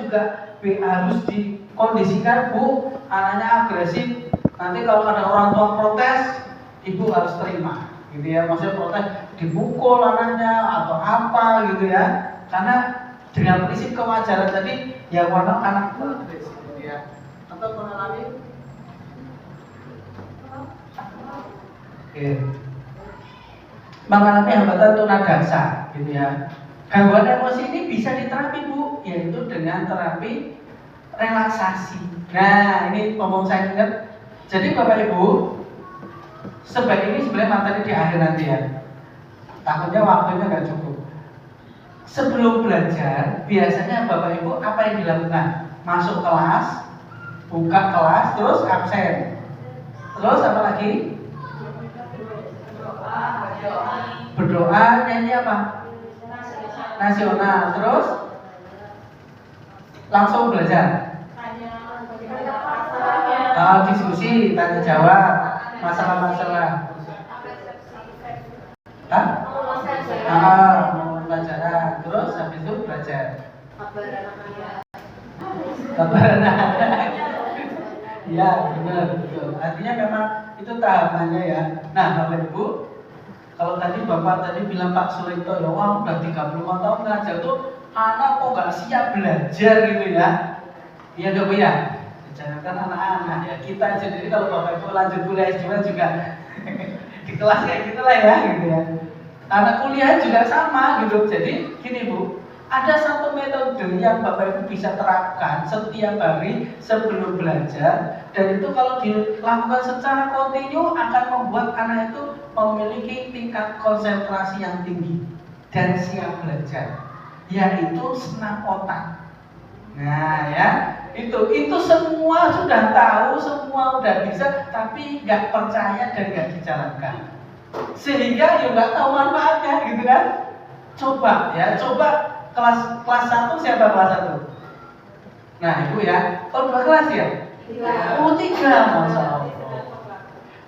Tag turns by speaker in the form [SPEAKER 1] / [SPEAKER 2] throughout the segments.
[SPEAKER 1] juga harus dikondisikan, Bu, anaknya agresif. Nanti kalau ada orang tua protes, ibu harus terima, gitu ya. Maksudnya protes dipukul anaknya atau apa, gitu ya. Karena dengan prinsip kewajaran tadi, ya walau anak itu agresif, gitu ya. Atau mengalami mengalami hambatan tunadaksa, gitu ya. Gangguan emosi ini bisa diterapi, Bu, yaitu dengan terapi relaksasi. Nah, ini ngomong saya ingat. Jadi Bapak Ibu, sebaik ini sebenarnya materi di akhir nanti ya. Takutnya waktunya nggak cukup. Sebelum belajar, biasanya Bapak Ibu apa yang dilakukan? Masuk kelas, buka kelas, terus absen. Terus apa lagi? Berdoa, nyanyi apa? Nasional. Terus langsung belajar. Diskusi, tanya jawab, masalah-masalah. Pelajaran. Terus habis itu belajar. Kabaran anak. Ya, benar, betul. Artinya memang itu tahapannya ya. Nah, Bapak Ibu, kalau tadi Bapak bilang Pak Sulito, ya wah udah 35 tahun ngajar tuh, anak kok nggak siap belajar gitu ya? Iya dong ya. Jangan anak-anak ya, kita jadi kalau Bapak Ibu lanjut kuliah S2 juga di kelas kayak gitulah ya, gitu ya. Anak kuliah juga sama gitu. Jadi gini Bu, ada satu metode yang Bapak Ibu bisa terapkan setiap hari sebelum belajar, dan itu kalau dilakukan secara kontinu akan membuat anak itu memiliki tingkat konsentrasi yang tinggi dan siap belajar, yaitu senam otak. Nah ya, itu semua sudah tahu, semua udah bisa, tapi nggak percaya dan nggak dijalankan, sehingga ya nggak tahu manfaatnya gitu kan. Coba kelas 1 siapa kelas 1? Nah Ibu ya, kalau 2 kelas ya? 3, Masya Allah.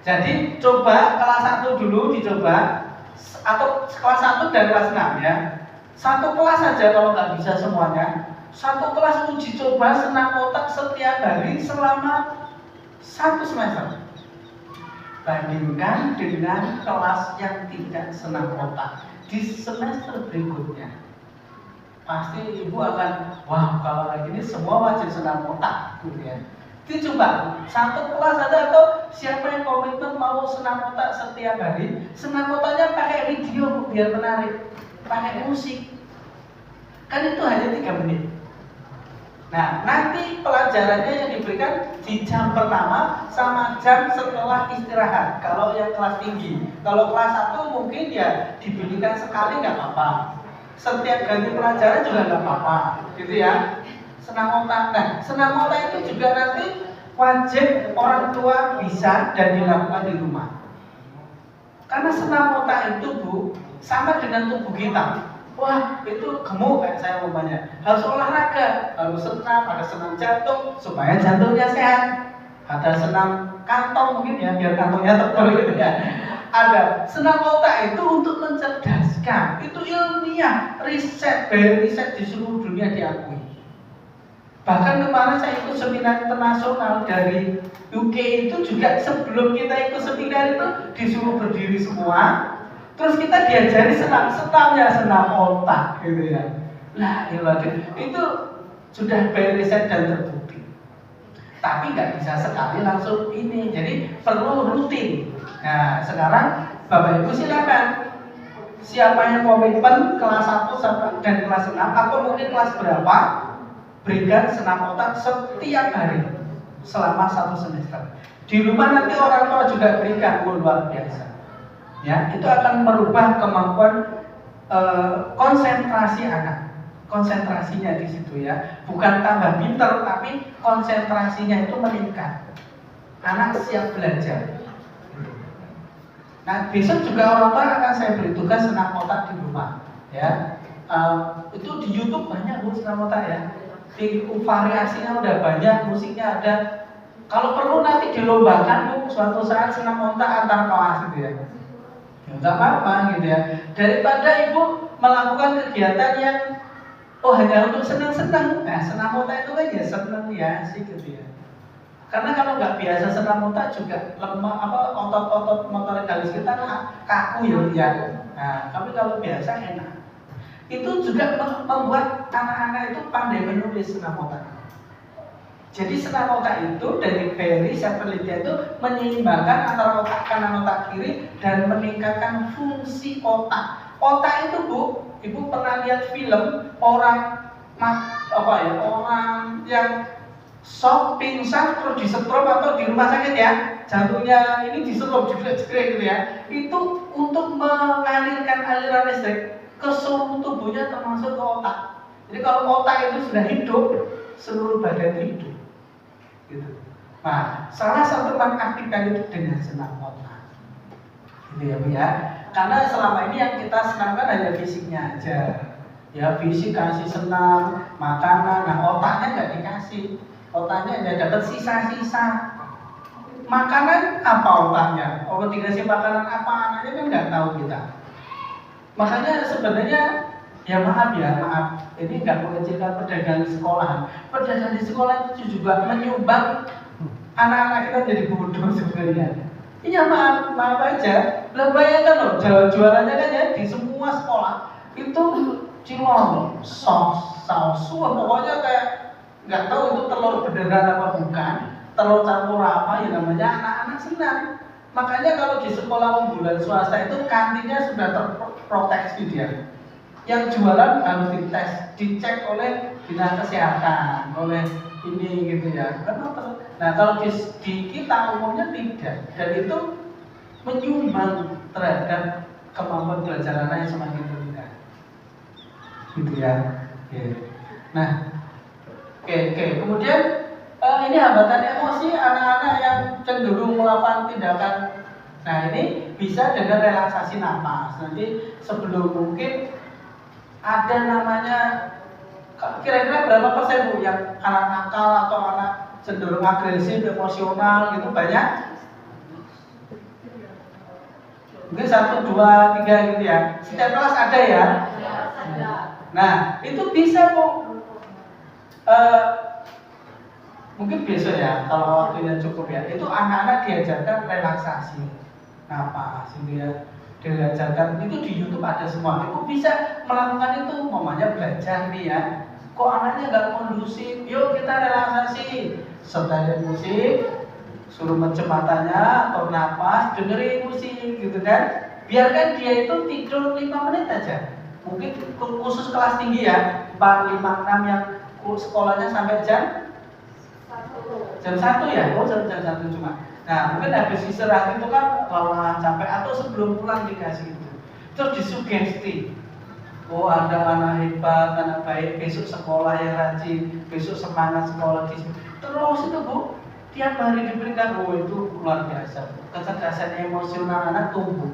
[SPEAKER 1] Jadi coba kelas 1 dulu dicoba, atau kelas 1 dan kelas 6 ya. Satu kelas saja kalau nggak bisa semuanya. Satu kelas uji coba senam otak setiap hari selama 1 semester. Bandingkan dengan kelas yang tidak senam otak di semester berikutnya. Pasti Ibu akan, wah kalau lagi ini semua wajib senam otak, gitu ya. Dicoba satu kelas saja, atau siapa yang komitmen mau senam otak setiap hari, senam otaknya pakai video biar menarik, pakai musik. Kan itu hanya 3 menit. Nah, nanti pelajarannya yang diberikan di jam pertama sama jam setelah istirahat. Kalau yang kelas tinggi, kalau kelas 1 mungkin ya diberikan sekali nggak apa-apa. Setiap ganti pelajaran juga nggak apa-apa, gitu ya. Senam otak. Nah, senam otak itu juga nanti wajib orang tua bisa dan dilakukan di rumah. Karena senam otak itu Bu, sama dengan tubuh kita. Wah, itu gemuk kayak saya umpamanya. Harus olahraga, harus senam, ada senam jantung supaya jantungnya sehat. Ada senam kantong mungkin ya, biar kantongnya tebal gitu ya. Ada senam otak itu untuk mencerdaskan. Itu ilmiah, riset di seluruh dunia diakui. Bahkan kemarin saya ikut seminar internasional dari UK itu juga, sebelum kita ikut seminar itu disuruh berdiri semua. Terus kita diajari senam otak gitu ya. Nah, itu sudah riset dan terbukti. Tapi nggak bisa sekali langsung ini, jadi perlu rutin. Nah, sekarang Bapak Ibu silakan. Siapa yang komitmen kelas 1 dan kelas 6 atau mungkin kelas berapa, berikan senam otak setiap hari selama 1 semester. Di rumah nanti orang tua juga berikan, luar biasa. Ya, itu akan merubah kemampuan konsentrasi anak. Konsentrasinya di situ ya, bukan tambah pinter, tapi konsentrasinya itu meningkat. Anak siap belajar. Nah, besok juga orang tua akan saya beri tugas senam otak di rumah. Ya, itu di YouTube banyak Bu senam otak ya. Variasinya udah banyak, musiknya ada. Kalau perlu nanti dilombakan Bu, suatu saat senam otak antar kelas gitu ya. Ya nggak apa-apa gitu ya. Daripada Ibu melakukan kegiatan yang Oh hanya untuk senang-senang. Nah senam otak itu kan ya senang ya sih gitu ya. Karena kalau nggak biasa senam otak juga lemah otot-otot motorik halus kita kaku ya. Nah tapi kalau biasa enak. Itu juga membuat anak-anak itu pandai menulis senam otak. Jadi senam otak itu dari Berry penelitian itu menyeimbangkan antara otak kanan otak kiri dan meningkatkan fungsi otak. Otak itu Bu, Ibu pernah lihat film orang orang yang shock, pingsan, terus disetrum atau di rumah sakit ya, jantungnya ini disetrum juga gitu ya. Itu untuk mengalirkan aliran listrik ke seluruh tubuhnya termasuk ke otak. Jadi kalau otak itu sudah hidup, seluruh badan itu hidup. Gitu. Nah, salah satu mengaktifkan itu dengan senam otak. Gitu ya Bu ya. Karena selama ini yang kita senangkan hanya fisiknya aja. Ya fisik kasih senam, makanan, nah otaknya nggak dikasih. Otaknya hanya dapat sisa-sisa. Makanan apa otaknya? Oh dikasih makanan apa anaknya kan nggak tahu kita. Makanya sebenarnya ya maaf, ini nggak mengecilkan pedagang di sekolahan. Pedagang di sekolah itu juga menyumbang anak-anak kita jadi bodoh sebenarnya. Iya maaf aja. Lah bayangkan loh, jualannya kan ya di semua sekolah itu cilok, saus, pokoknya kayak nggak tahu itu telur beneran apa bukan, telur campur apa ya namanya anak-anak senang. Makanya kalau di sekolah unggulan swasta itu kantinnya sudah terproteksi dia. Yang jualan harus dites, dicek oleh dinas kesehatan, oleh ini gitu ya. Nah kalau di kita umumnya tidak, dan itu menyumbang terhadap kemampuan belajar anak yang semakin meningkat, gitu ya. Oke. Nah, oke. Kemudian ini hambatan emosi anak-anak yang cenderung melakukan tindakan. Nah ini bisa dengan relaksasi napas. Nanti sebelum mungkin ada namanya kira-kira berapa persen Bu yang anak nakal atau anak cenderung agresif, emosional gitu banyak? Mungkin 1, 2, 3 gitu ya. Setiap kelas ada ya? Nah itu bisa Bu. Mungkin besok ya kalau waktunya cukup ya. Itu anak-anak diajarkan relaksasi, napas, gitu ya. Diajarkan itu di YouTube ada semua. Ibu bisa melakukan itu, mamanya belajar nih ya. Kok anaknya nggak kondusif? Yuk kita relaksasi. Setelin musik, suruh mencem matanya, atau napas, dengerin musik, gitu kan? Biarkan dia itu tidur 5 menit aja. Mungkin khusus kelas tinggi ya, 4, 5, 6 yang sekolahnya sampai jam 1 ya? Oh jam 1 cuma. Nah mungkin habis istirahat itu kan lelah, capek atau sebelum pulang dikasih itu. Terus disugesti. Oh ada anak hebat, anak baik, besok sekolah yang rajin, besok semangat sekolah di sini. Terus itu Bu, tiap hari diberikan, oh itu luar biasa. Kecerdasan emosional anak tumbuh.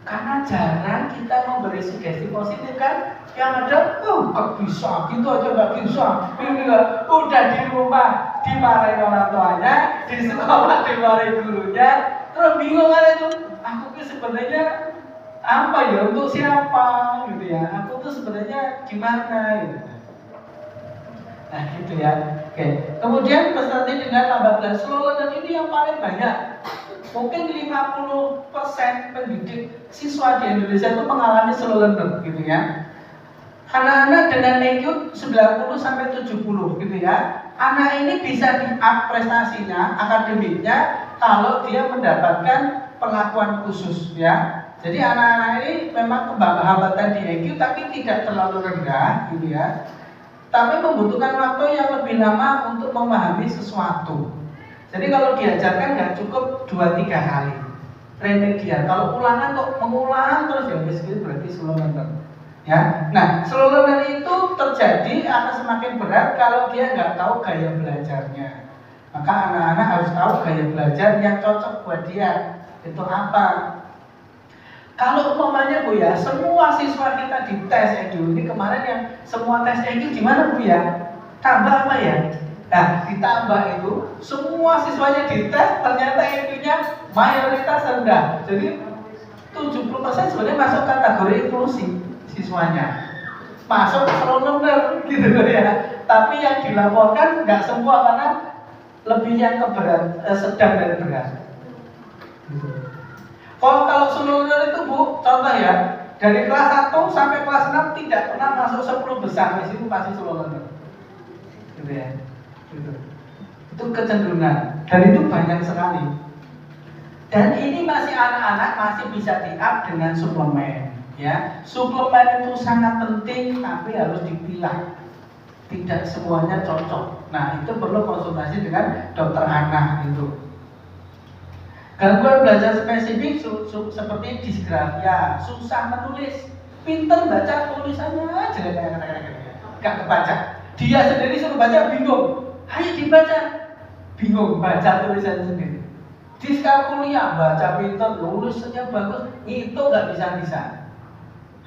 [SPEAKER 1] Karena jarang kita memberi sugesti positif kan. Yang ada, gak bisa, gitu aja gak bisa. Ini gak, udah di rumah dimarahin orang tuanya, di sekolah dimarahin gurunya, terus bingung kan itu. Aku tuh sebenarnya apa ya, untuk siapa gitu ya. Aku tuh sebenarnya gimana gitu. Nah gitu ya. Oke. Kemudian peserta dengan lambat belajar slow learner ini yang paling banyak. Mungkin 50% pendidik siswa di Indonesia itu mengalami slow learner gitu ya. Anak-anak dengan IQ 90 sampai 70 gitu ya. Anak ini bisa di-up prestasinya, akademiknya kalau dia mendapatkan perlakuan khusus ya. Jadi anak-anak ini memang hambatan di IQ tapi tidak terlalu rendah gitu ya. Tapi membutuhkan waktu yang lebih lama untuk memahami sesuatu. Jadi kalau diajarkan nggak cukup 2-3 kali remedial. Kalau ulangan kok mengulang terus ya itu berarti slow learner. Ya, nah slow learner itu terjadi akan semakin berat kalau dia nggak tahu gaya belajarnya. Maka anak-anak harus tahu gaya belajar yang cocok buat dia. Itu apa? Kalau umpamanya Bu ya, semua siswa kita dites EDU ini kemarin yang semua tes EDU gimana Bu ya? Tambah apa ya? Nah, ditambah itu semua siswanya dites ternyata EDU-nya mayoritas rendah. Jadi 70% sebenarnya masuk kategori inklusi siswanya. masuk slow learner gitu ya. Tapi yang dilaporkan nggak semua karena lebih yang sedang dan berat. Kalau slow learner itu Bu, contoh ya, dari kelas 1 sampai kelas 6 tidak pernah masuk 10 besar, di situ pasti slow learner. Gitu ya. Gitu. Itu kecenderungan dan itu banyak sekali. Dan ini masih anak-anak masih bisa di-up dengan suplemen, ya. Suplemen itu sangat penting tapi harus dipilah. Tidak semuanya cocok. Nah, itu perlu konsultasi dengan dokter anak itu. Gangguan belajar spesifik seperti disgrafia, susah menulis, pinter baca tulisannya jelek nggak kebaca. Dia sendiri suruh baca bingung. Ayo dibaca, bingung baca tulisan sendiri. Diskalkulia, baca pinter, nulisnya bagus, itu nggak bisa.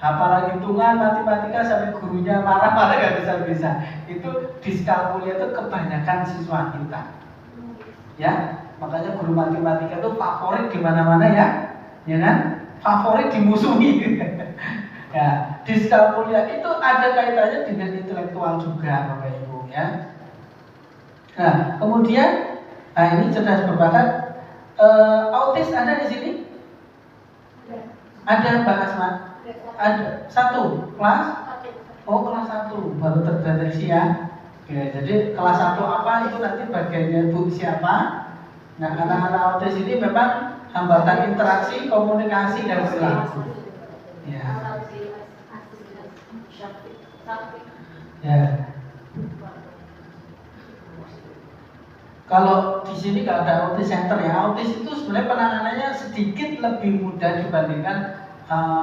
[SPEAKER 1] Hafalan hitungan, matematika sampai gurunya marah-marah nggak bisa. Itu diskalkulia itu kebanyakan siswa kita. Ya, makanya guru matematika itu favorit di mana-mana ya kan? Favorit dimusuhi. Ya, diskalkulia itu ada kaitannya dengan intelektual juga, Bapak Ibu ya. Nah, kemudian, ini cerdas berbakat. Autis ada di sini? Ada Mbak Asma? Ada. 1 kelas? Oh, kelas 1 baru terdeteksi ya. Oke, jadi kelas 1 apa itu nanti bagiannya Bu siapa? Nah, anak-anak autis ini memang hambatan interaksi, komunikasi dan perilaku. Ya. Ya. Kalau di sini nggak ada autis center ya. Autis itu sebenarnya penanganannya sedikit lebih mudah dibandingkan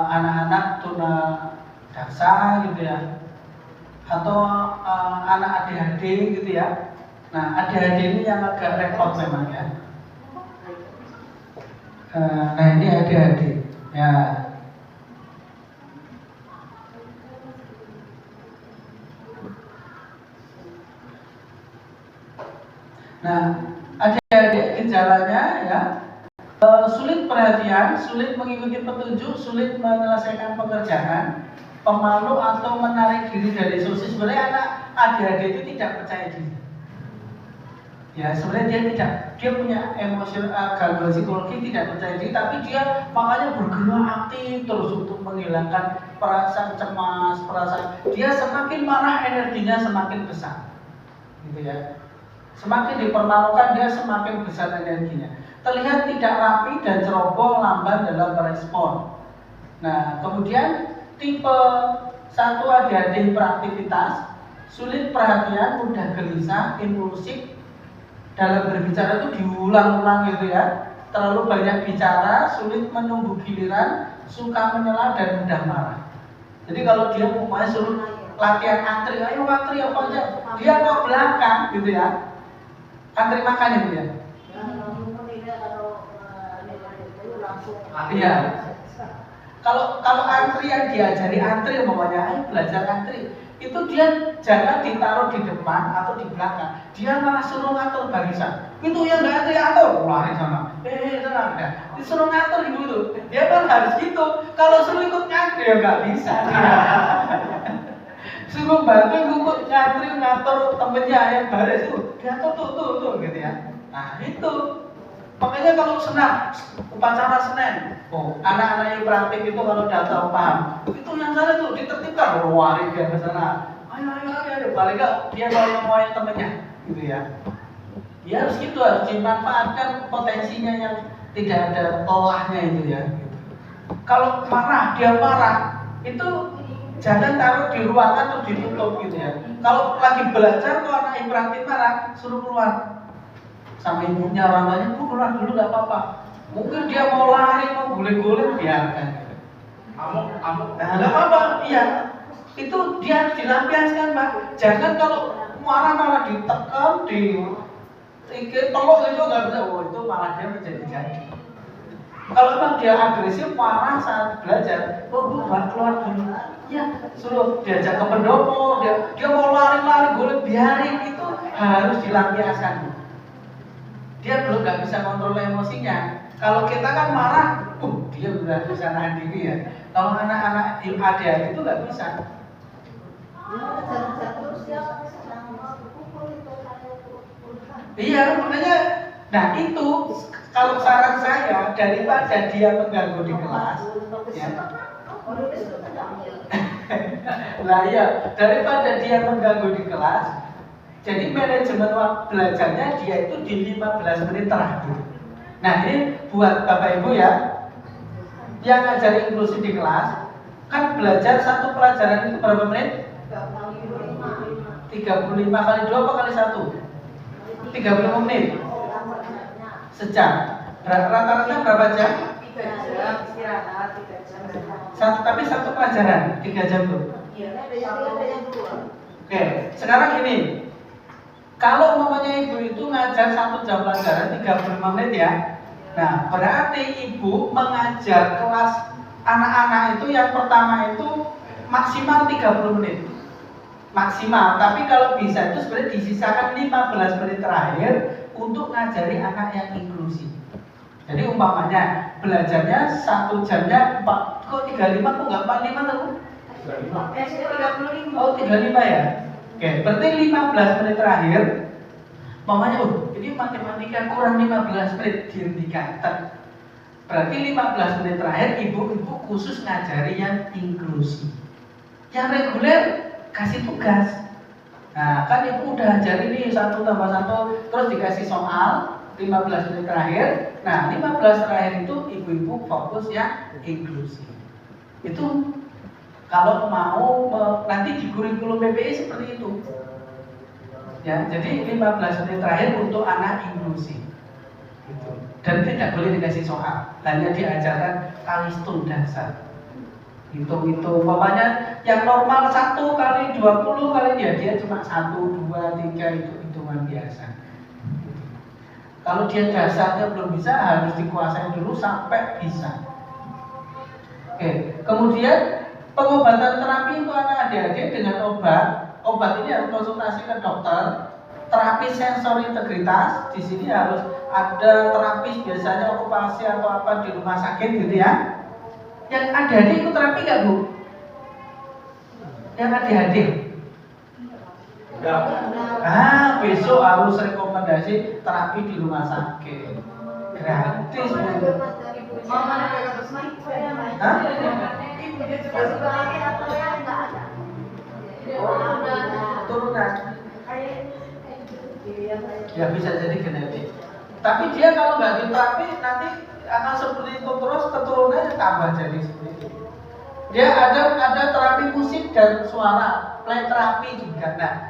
[SPEAKER 1] anak-anak tuna daksa gitu ya, atau anak ADHD gitu ya. Nah, ADHD ini yang agak repot memang ya. Nah, ini ADHD ya. Nah, ADHD gejalanya ya, sulit perhatian, sulit mengikuti petunjuk, sulit menyelesaikan pekerjaan, pemalu atau menarik diri dari sosial. Sebenarnya anak ADHD itu tidak percaya diri. Ya, sebenarnya dia punya gangguan psikologi, tidak percaya diri, tapi dia makanya bergerak aktif terus untuk menghilangkan perasaan cemas, dia semakin marah energinya semakin besar, gitu ya. Semakin dipermalukan dia semakin besar energinya. Terlihat tidak rapi dan ceroboh, lamban dalam merespon. Nah, kemudian tipe 1 ADHD hiperaktivitas, sulit perhatian, mudah gelisah, impulsif, dalam berbicara itu diulang-ulang gitu ya. Terlalu banyak bicara, sulit menunggu giliran, suka menyela dan mudah marah. Jadi kalau dia mau suruh latihan antri, ayo antri apa aja, dia kok belakang gitu ya. Antri makan ya Bu ya? Iya. Kalau antri yang diajari antri umpamanya, ayo belajar antri, itu dia jangan ditaruh di depan atau di belakang, dia malah suruh ngatur barisan. Itu yang nggak antri atur, lari sana, tenang ya, disuruh ngatur gitu, dia kan harus gitu. Kalau suruh ikut ngantri ya nggak bisa. Suruh bantu ikut ngantri ngatur temennya yang baris itu, dia tuh gitu ya. Nah itu. Makanya kalau senang, upacara Senin, anak-anak hiperaktif itu kalau datang paham, itu yang salah tuh ditertibkan, lari dia ke sana, ayo, balik dia kalau ngomongin temennya, gitu ya. Dia harus gitu, harus dimanfaatkan potensinya yang tidak ada tolahnya itu ya. Gitu. Kalau marah, dia marah, itu jangan taruh di ruangan atau ditutup gitu ya. Kalau lagi belajar, kalau anak hiperaktif marah, suruh keluar. Sama ibunya orangnya, keluar dulu nggak apa-apa. Mungkin dia mau lari, mau guling-guling, biarkan. Amuk, nggak apa-apa, iya. Itu dia harus dilampiaskan, Pak. Jangan kalau marah-marah ditekan, peluk itu nggak bisa. Itu malah dia menjadi-jadi. Kalau memang dia agresif, marah saat belajar, buat keluar dulu. Ya, suruh diajak ke pendopo, dia mau lari-lari, guling, biarin, itu harus dilampiaskan. Dia belum nggak bisa kontrol emosinya. Kalau kita kan marah, dia udah bisa nahan diri ya. Kalau anak-anak ADHD itu nggak bisa. Iya, makanya, nah itu kalau saran saya daripada dia mengganggu di kelas, ya. Nah iya, daripada dia mengganggu di kelas, jadi manajemen waktu belajarnya dia itu di 15 menit terakhir. Nah ini buat Bapak Ibu ya, yang ngajar inklusi di kelas, kan belajar satu pelajaran itu berapa menit? 35 kali 2 apa kali 1? 35 menit sejam. Rata-rata berapa jam?
[SPEAKER 2] 3 jam istirahat, 3 jam.
[SPEAKER 1] Tapi satu pelajaran 3 jam tuh. Oke, sekarang ini kalau umpamanya ibu itu ngajar 1 jam pelajaran 35 menit ya. Nah, berarti ibu mengajar kelas anak-anak itu yang pertama itu maksimal 30 menit. Maksimal, tapi kalau bisa itu sebenarnya disisakan 15 menit terakhir untuk ngajari anak yang inklusi. Jadi umpamanya belajarnya 1 jamnya 4, kok 35 kok nggak 45 tuh?
[SPEAKER 2] 35.
[SPEAKER 1] Oh 35 ya? Oke, berarti 15 menit terakhir umpamanya, ini matematika kurang 15 menit dihentikan. Berarti 15 menit terakhir ibu-ibu khusus ngajari yang inklusi. Yang reguler kasih tugas. Nah, kan ibu udah ajarin nih 1 tambah 1, terus dikasih soal 15 menit terakhir. Nah, 15 terakhir itu ibu-ibu fokus yang inklusi. Itu kalau mau nanti di kurikulum PPI seperti itu. Ya, jadi 15 menit terakhir untuk anak inklusi. Gitu. Dan tidak boleh dikasih soal, hanya diajarkan kalistung dasar. Hitung-hitung, umpamanya yang normal 1 kali 20 kali dia cuma 1, 2, 3 itu hitungan biasa. Kalau dia dasarnya belum bisa, harus dikuasai dulu sampai bisa. Oke, kemudian pengobatan terapi untuk anak adik-adik dengan obat. Obat ini harus konsultasi ke dokter. Terapi sensor integritas, di sini harus ada terapis, biasanya okupasi atau apa di rumah sakit gitu ya. Yang adik-adik ikut terapi nggak Bu? Yang adik-adik? Besok harus rekomendasi terapi di rumah sakit. Gratis Bu. Hah? Turunan. Ya bisa jadi genetik. Tapi dia kalau nggak diterapi nanti akan seperti itu terus, keturunannya tambah jadi seperti itu. Dia ada terapi musik dan suara, play terapi juga. Nah,